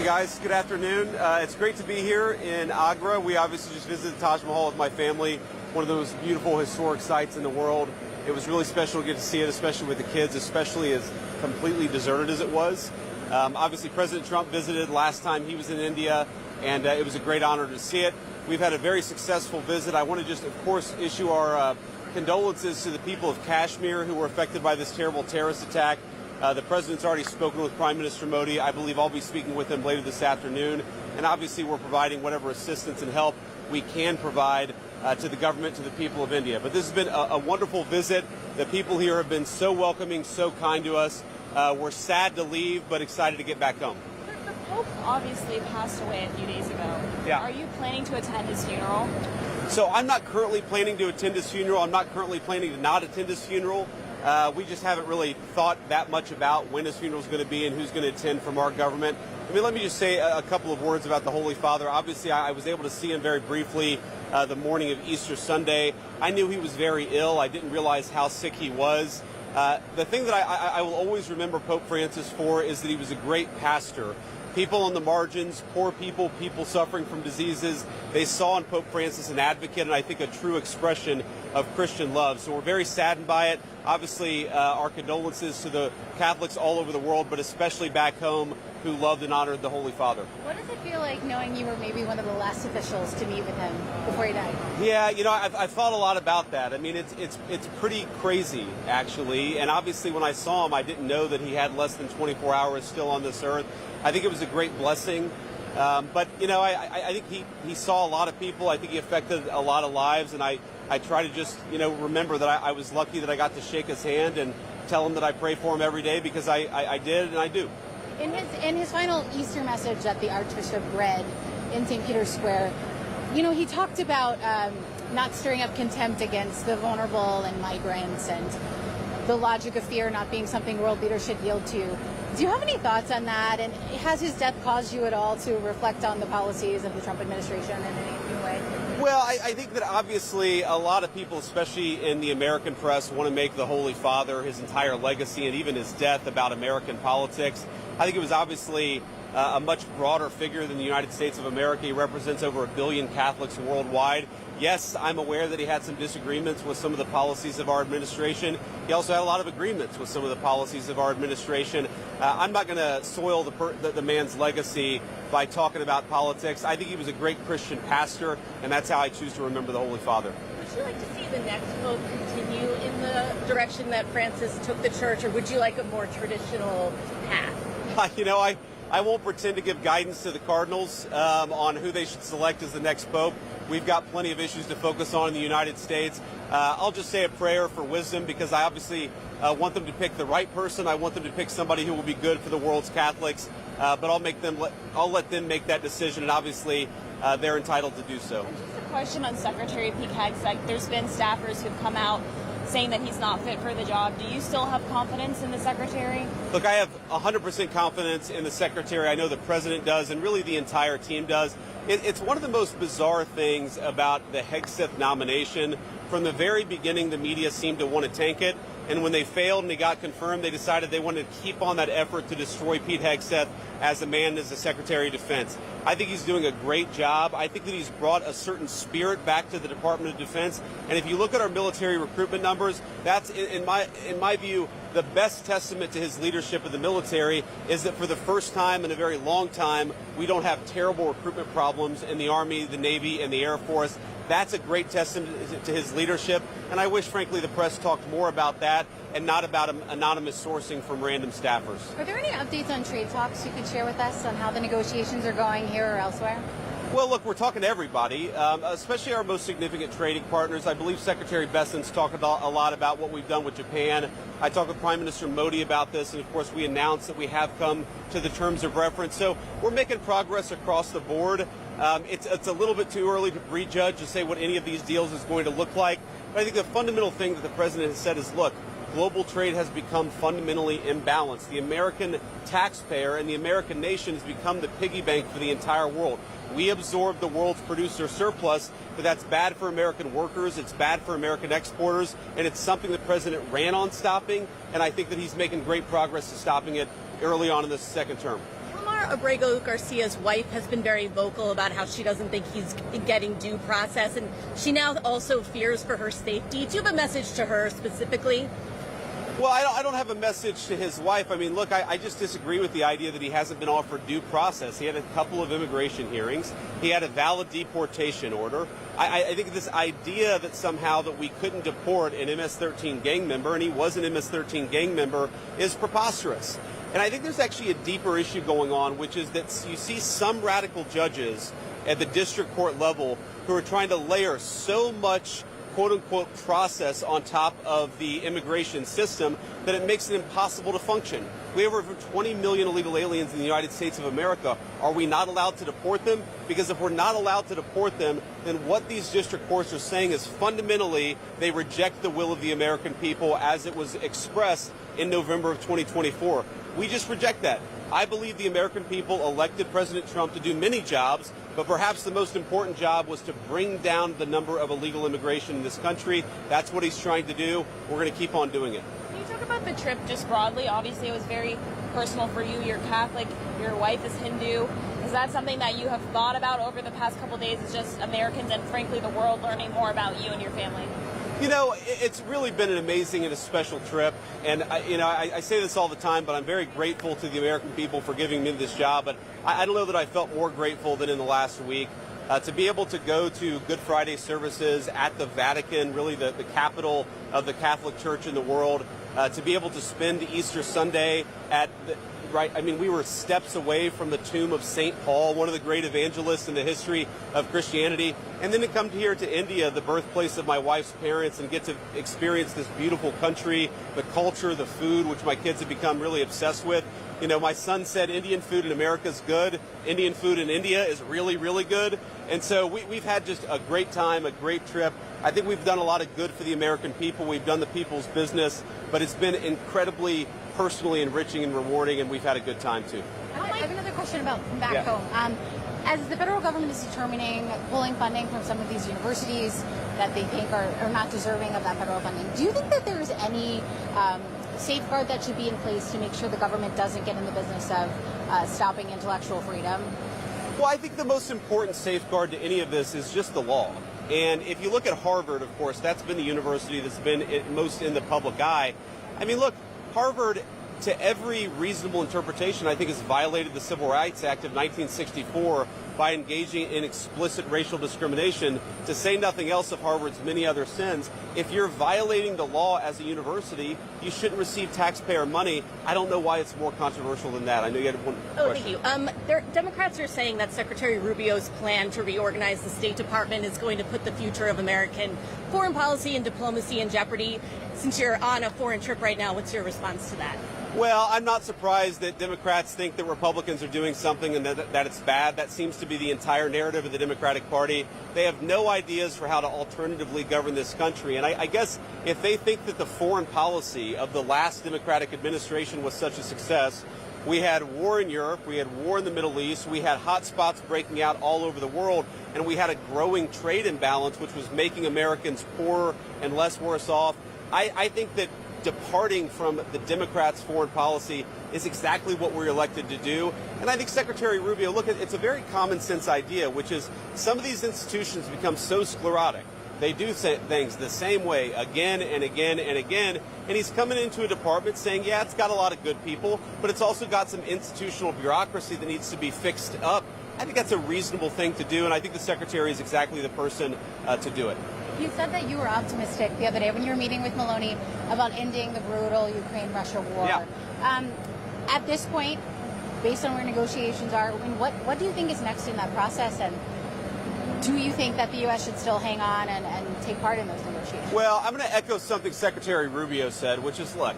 guys. Good afternoon. It's great to be here in Agra. We obviously just visited the Taj Mahal with my family, one of those beautiful historic sites in the world. It was really special to get to see it, especially with the kids, especially as completely deserted as it was. Obviously, President Trump visited last time he was in India, and it was a great honor to see it. We've had a very successful visit. I want to just, of course, issue our condolences to the people of Kashmir who were affected by this terrible terrorist attack. The president's already spoken with Prime Minister Modi. I believe I'll be speaking with him later this afternoon. And obviously, we're providing whatever assistance and help we can provide to the government, to the people of India. But this has been a wonderful visit. The people here have been so welcoming, so kind to us. We're sad to leave, but excited to get back home. The Pope obviously passed away a few days ago. Yeah. Are you planning to attend his funeral? So I'm not currently planning to attend his funeral. I'm not currently planning to not attend his funeral. We just haven't really thought that much about when his funeral is going to be and who's going to attend from our government. I mean, let me just say a couple of words about the Holy Father. Obviously, I was able to see him very briefly the morning of Easter Sunday. I knew he was very ill. I didn't realize how sick he was. The thing that I will always remember Pope Francis for is that he was a great pastor. People on the margins, poor people, people suffering from diseases, they saw in Pope Francis an advocate and I think a true expression of Christian love. So we're very saddened by it. Obviously, our condolences to the Catholics all over the world, but especially back home who loved and honored the Holy Father. What does it feel like knowing you were maybe one of the last officials to meet with him before he died? Yeah, you know, I've thought a lot about that. I mean, it's pretty crazy, actually. And obviously, when I saw him, I didn't know that he had less than 24 hours still on this earth. I think it was a great blessing. But, you know, I think he saw a lot of people. I think he affected a lot of lives. And I try to just, you know, remember that I was lucky that I got to shake his hand and tell him that I pray for him every day because I did and I do. In his final Easter message that the Archbishop read in St. Peter's Square, you know, he talked about not stirring up contempt against the vulnerable and migrants and the logic of fear not being something world leaders should yield to. Do you have any thoughts on that? And has his death caused you at all to reflect on the policies of the Trump administration in any new way? Well, I think that obviously a lot of people, especially in the American press, want to make the Holy Father, his entire legacy, and even his death about American politics. I think it was obviously a much broader figure than the United States of America. He represents over 1 billion Catholics worldwide. Yes, I'm aware that he had some disagreements with some of the policies of our administration. He also had a lot of agreements with some of the policies of our administration. I'm not going to soil the man's legacy by talking about politics. I think he was a great Christian pastor, and that's how I choose to remember the Holy Father. Would you like to see the next pope continue in the direction that Francis took the church, or would you like a more traditional path? You know, I won't pretend to give guidance to the cardinals on who they should select as the next pope. We've got plenty of issues to focus on in the United States. I'll just say a prayer for wisdom because I obviously want them to pick the right person. I want them to pick somebody who will be good for the world's Catholics. But I'll let them make that decision, and obviously they're entitled to do so. And just a question on Secretary Pete Hegseth. There's been staffers who've come out saying that he's not fit for the job. Do you still have confidence in the secretary? Look, I have 100% confidence in the secretary. I know the president does, and really the entire team does. It's one of the most bizarre things about the Hegseth nomination. From the very beginning, the media seemed to want to tank it. And when they failed and they got confirmed, they decided they wanted to keep on that effort to destroy Pete Hegseth as a man, as the Secretary of Defense. I think he's doing a great job. I think that he's brought a certain spirit back to the Department of Defense. And if you look at our military recruitment numbers, that's, in my view, the best testament to his leadership of the military is that for the first time in a very long time, we don't have terrible recruitment problems in the Army, the Navy, and the Air Force. That's a great testament to his leadership, and I wish, frankly, the press talked more about that and not about anonymous sourcing from random staffers. Are there any updates on trade talks you could share with us on how the negotiations are going here or elsewhere? Well, look, we're talking to everybody, especially our most significant trading partners. I believe Secretary Bessent's talked a lot about what we've done with Japan. I talked with Prime Minister Modi about this, and of course we announced that we have come to the terms of reference. So we're making progress across the board. It's a little bit too early to prejudge to say what any of these deals is going to look like. But I think the fundamental thing that the president has said is, look, global trade has become fundamentally imbalanced. The American taxpayer and the American nation has become the piggy bank for the entire world. We absorb the world's producer surplus, but that's bad for American workers, it's bad for American exporters, and it's something the president ran on stopping, and I think that he's making great progress to stopping it early on in this second term. From our Abrego Garcia's wife has been very vocal about how she doesn't think he's getting due process, and she now also fears for her safety. Do you have a message to her specifically? Well, I don't have a message to his wife. I mean, look, I just disagree with the idea that he hasn't been offered due process. He had a couple of immigration hearings. He had a valid deportation order. I think this idea that somehow that we couldn't deport an MS-13 gang member, and he was an MS-13 gang member, is preposterous. And I think there's actually a deeper issue going on, which is that you see some radical judges at the district court level who are trying to layer so much quote-unquote process on top of the immigration system that it makes it impossible to function. We have over 20 million illegal aliens in the United States of America. Are we not allowed to deport them? Because if we're not allowed to deport them, then what these district courts are saying is fundamentally they reject the will of the American people as it was expressed in November of 2024. We just reject that. I believe the American people elected President Trump to do many jobs, but perhaps the most important job was to bring down the number of illegal immigration in this country. That's what he's trying to do. We're going to keep on doing it. Can you talk about the trip just broadly? Obviously, it was very personal for you. You're Catholic. Your wife is Hindu. Is that something that you have thought about over the past couple of days? Is just Americans and, frankly, the world learning more about you and your family? You know, it's really been an amazing and a special trip. And, I say this all the time, but I'm very grateful to the American people for giving me this job. But I don't know that I felt more grateful than in the last week. To be able to go to Good Friday services at the Vatican, really the capital of the Catholic Church in the world, to be able to spend Easter Sunday at we were steps away from the tomb of St. Paul, one of the great evangelists in the history of Christianity, and then to come here to India, the birthplace of my wife's parents, and get to experience this beautiful country, the culture, the food, which my kids have become really obsessed with. You know, my son said Indian food in America is good. Indian food in India is really, really good. And so we've had just a great time, a great trip. I think we've done a lot of good for the American people. We've done the people's business, but it's been incredibly personally enriching and rewarding, and we've had a good time too. I have another question about back home. As the federal government is determining pulling funding from some of these universities that they think are not deserving of that federal funding, do you think that there is any safeguard that should be in place to make sure the government doesn't get in the business of stopping intellectual freedom? Well, I think the most important safeguard to any of this is just the law. And if you look at Harvard, of course, that's been the university that's been most in the public eye. I mean, look, Harvard, to every reasonable interpretation, I think has violated the Civil Rights Act of 1964 by engaging in explicit racial discrimination, to say nothing else of Harvard's many other sins. If you're violating the law as a university, you shouldn't receive taxpayer money. I don't know why it's more controversial than that. I know you had one question. Thank you. Democrats are saying that Secretary Rubio's plan to reorganize the State Department is going to put the future of American foreign policy and diplomacy in jeopardy. Since you're on a foreign trip right now, what's your response to that? Well, I'm not surprised that Democrats think that Republicans are doing something and that it's bad. That seems to be the entire narrative of the Democratic Party. They have no ideas for how to alternatively govern this country. And I guess if they think that the foreign policy of the last Democratic administration was such a success, we had war in Europe, we had war in the Middle East, we had hot spots breaking out all over the world, and we had a growing trade imbalance, which was making Americans poorer and less worse off. I think that departing from the Democrats' foreign policy is exactly what we're elected to do. And I think Secretary Rubio, look, it's a very common sense idea, which is some of these institutions become so sclerotic. They do things the same way again and again and again. And he's coming into a department saying, yeah, it's got a lot of good people, but it's also got some institutional bureaucracy that needs to be fixed up. I think that's a reasonable thing to do, and I think the Secretary is exactly the person to do it. You said that you were optimistic the other day when you were meeting with Maloney about ending the brutal Ukraine-Russia war. Yeah. At this point, based on where negotiations are, what do you think is next in that process? And do you think that the U.S. should still hang on and take part in those negotiations? Well, I'm going to echo something Secretary Rubio said, which is, look,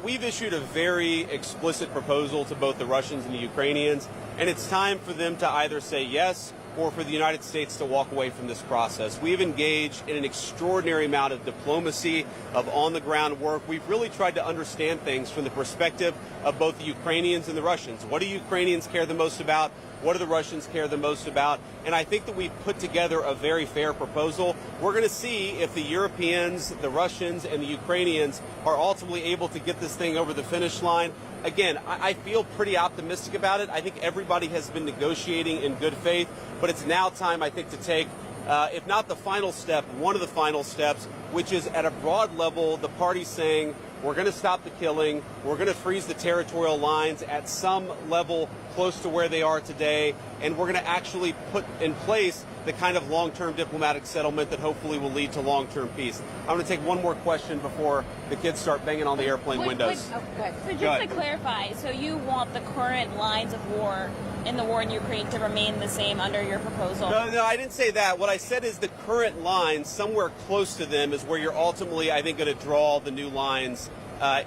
we've issued a very explicit proposal to both the Russians and the Ukrainians, and it's time for them to either say yes or for the United States to walk away from this process. We've engaged in an extraordinary amount of diplomacy, of on-the-ground work. We've really tried to understand things from the perspective of both the Ukrainians and the Russians. What do Ukrainians care the most about? What do the Russians care the most about? And I think that we've put together a very fair proposal. We're going to see if the Europeans, the Russians, and the Ukrainians are ultimately able to get this thing over the finish line. Again, I feel pretty optimistic about it. I think everybody has been negotiating in good faith, but it's now time, I think, to take, if not the final step, one of the final steps, which is at a broad level, the parties saying, we're going to stop the killing, we're going to freeze the territorial lines at some level close to where they are today, and we're going to actually put in place the kind of long-term diplomatic settlement that hopefully will lead to long-term peace. I'm going to take one more question before the kids start banging on the airplane windows. So just to clarify, so you want the current lines of war in the war in Ukraine to remain the same under your proposal? No, I didn't say that. What I said is the current lines, somewhere close to them, is where you're ultimately, I think, going to draw the new lines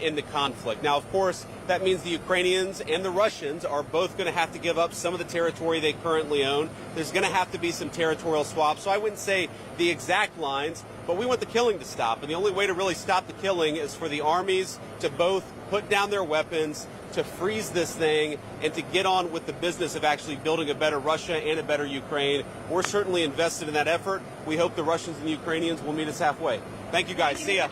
in the conflict. Now, of course, that means the Ukrainians and the Russians are both going to have to give up some of the territory they currently own. There's going to have to be some territorial swaps. So I wouldn't say the exact lines, but we want the killing to stop. And the only way to really stop the killing is for the armies to both put down their weapons, to freeze this thing, and to get on with the business of actually building a better Russia and a better Ukraine. We're certainly invested in that effort. We hope the Russians and the Ukrainians will meet us halfway. Thank you, guys. See ya.